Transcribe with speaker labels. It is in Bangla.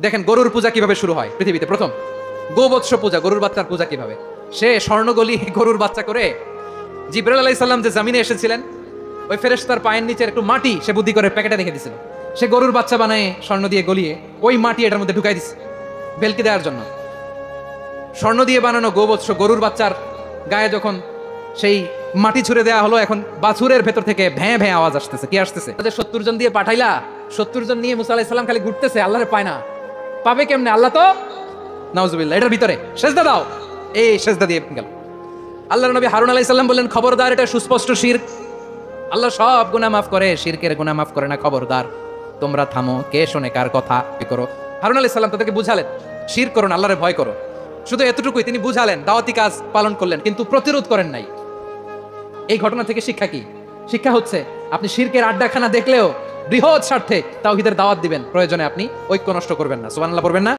Speaker 1: দেখেন গরুর পূজা কিভাবে শুরু হয় পৃথিবীতে প্রথম, গোবৎস পূজা, গরুর বাচ্চার পূজা কিভাবে। সে স্বর্ণগলি গরুর বাচ্চা করে জিবরাইল আলাইহিস সালাম যে জমিনে এসেছিলেন, ওই ফেরেশতার পায়ের নিচের একটু মাটি সে বুদ্ধি করে প্যাকেটে রেখে দিয়েছিল। সে গরুর বাচ্চা বানায় স্বর্ণ দিয়ে গলিয়ে ওই মাটি এটার মধ্যে ঢুকাই দিছে ভেলকি দেওয়ার জন্য। স্বর্ণ দিয়ে বানানো গোবৎস গরুর বাচ্চার গায়ে যখন সেই মাটি ছুঁড়ে দেওয়া হলো, এখন বাছুরের ভেতর থেকে ভ্যাঁ ভ্যাঁ আওয়াজ আসতেছে। কি আসতেছে? 70 জন দিয়ে পাঠাইলা, 70 জন নিয়ে মুসা আলাইহিস সালাম খালি ঘুরতেছে, আল্লাহরে পায় না। পাবে কেমনে? আল্লাহ তো নাউজুবিল্লাহ, এটার ভিতরে সেজদা দাও, এই সেজদা দিয়ে গেল। আল্লাহর নবী হারুন আলাইহিস সালাম বললেন, খবরদার, এটা সুস্পষ্ট শিরক। আল্লাহ সব গুনাহ মাফ করে, শিরকের গুনাহ মাফ করে না, খবরদার তোমরা থামো। কে শোনে কার কথা? কি করো? হারুন আলাইহিস সালাম তাদেরকে বুঝালেন, শিরক করো না, আল্লাহরে ভয় করো। শুধু এতটুকুই তিনি বুঝালেন, দাওয়াতি কাজ পালন করলেন, কিন্তু প্রতিরোধ করেন নাই। এই ঘটনা থেকে শিক্ষা কি? শিক্ষা হচ্ছে, আপনি শিরকের আড্ডাখানা দেখলেও বৃহৎ স্বার্থে তাওহীদের দাওয়াত দিবেন, প্রয়োজনে আপনি ঐক্য নষ্ট করবেন না। সুবহানাল্লাহ পড়বেন না?